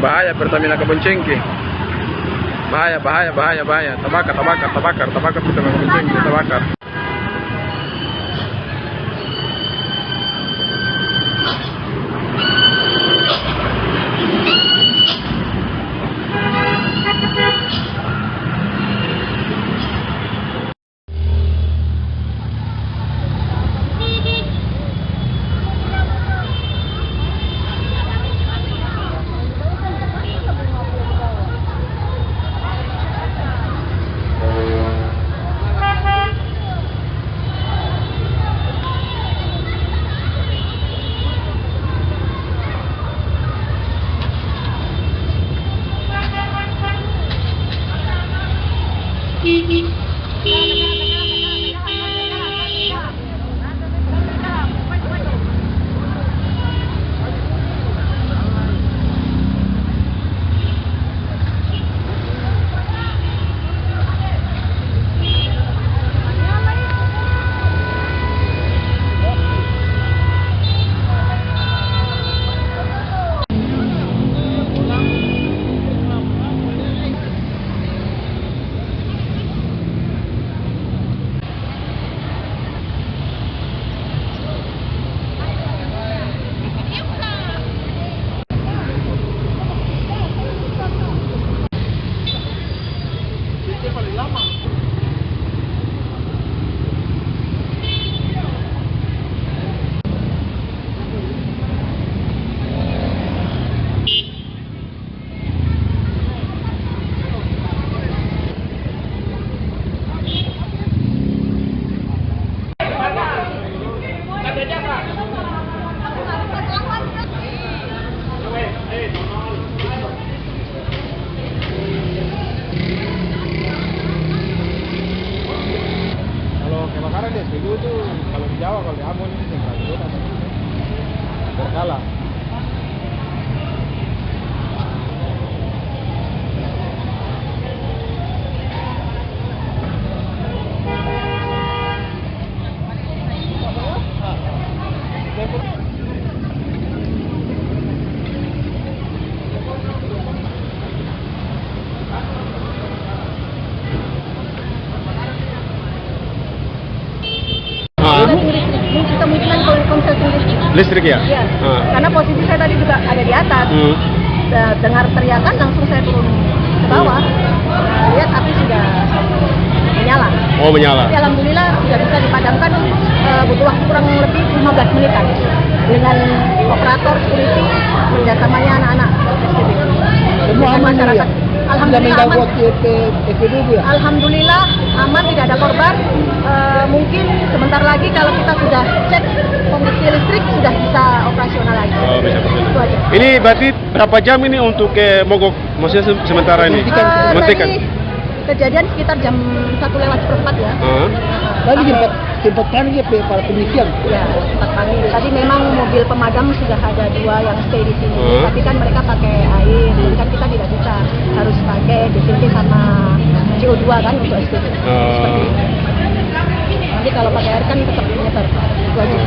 Bahaya Pertamina Kabuncengki. Bahaya. Terbakar Pertamina Kabuncengki, terbakar. Kebakaran di SPBU itu kalau di Jawa, kalau di Ambon ini temperatur berkala. Kemungkinan konsleting Listrik ya? Iya. Karena posisi saya tadi juga ada di atas. Dengar teriakan langsung saya turun ke bawah. Lihat api sudah menyala. Oh, menyala. Tapi alhamdulillah sudah bisa dipadamkan, butuh waktu kurang lebih 15 menitan dengan operator security kerjasamanya anak-anak SPBU. Semua aman masyarakat. Alhamdulillah aman. Alhamdulillah aman, tidak ada korban. Mungkin sebentar lagi kalau kita sudah cek kondisi listrik sudah bisa operasional lagi. Oh, bisa. Itu aja. Ini berarti berapa jam ini untuk mogok? Maksudnya sementara ini? Tadi kejadian sekitar jam 1:04 ya. Tadi tempat panik ya para penelitian. Ya, tempat panik. Tadi memang mobil pemadam sudah ada 2 yang stay di sini. Tapi kan mereka pakai air, jadi kan kita tidak bisa, harus pakai disinfektan sama CO2 kan untuk SPBU. Seperti itu. Nanti kalau pakai air kan tetap menyebar. Itu aja.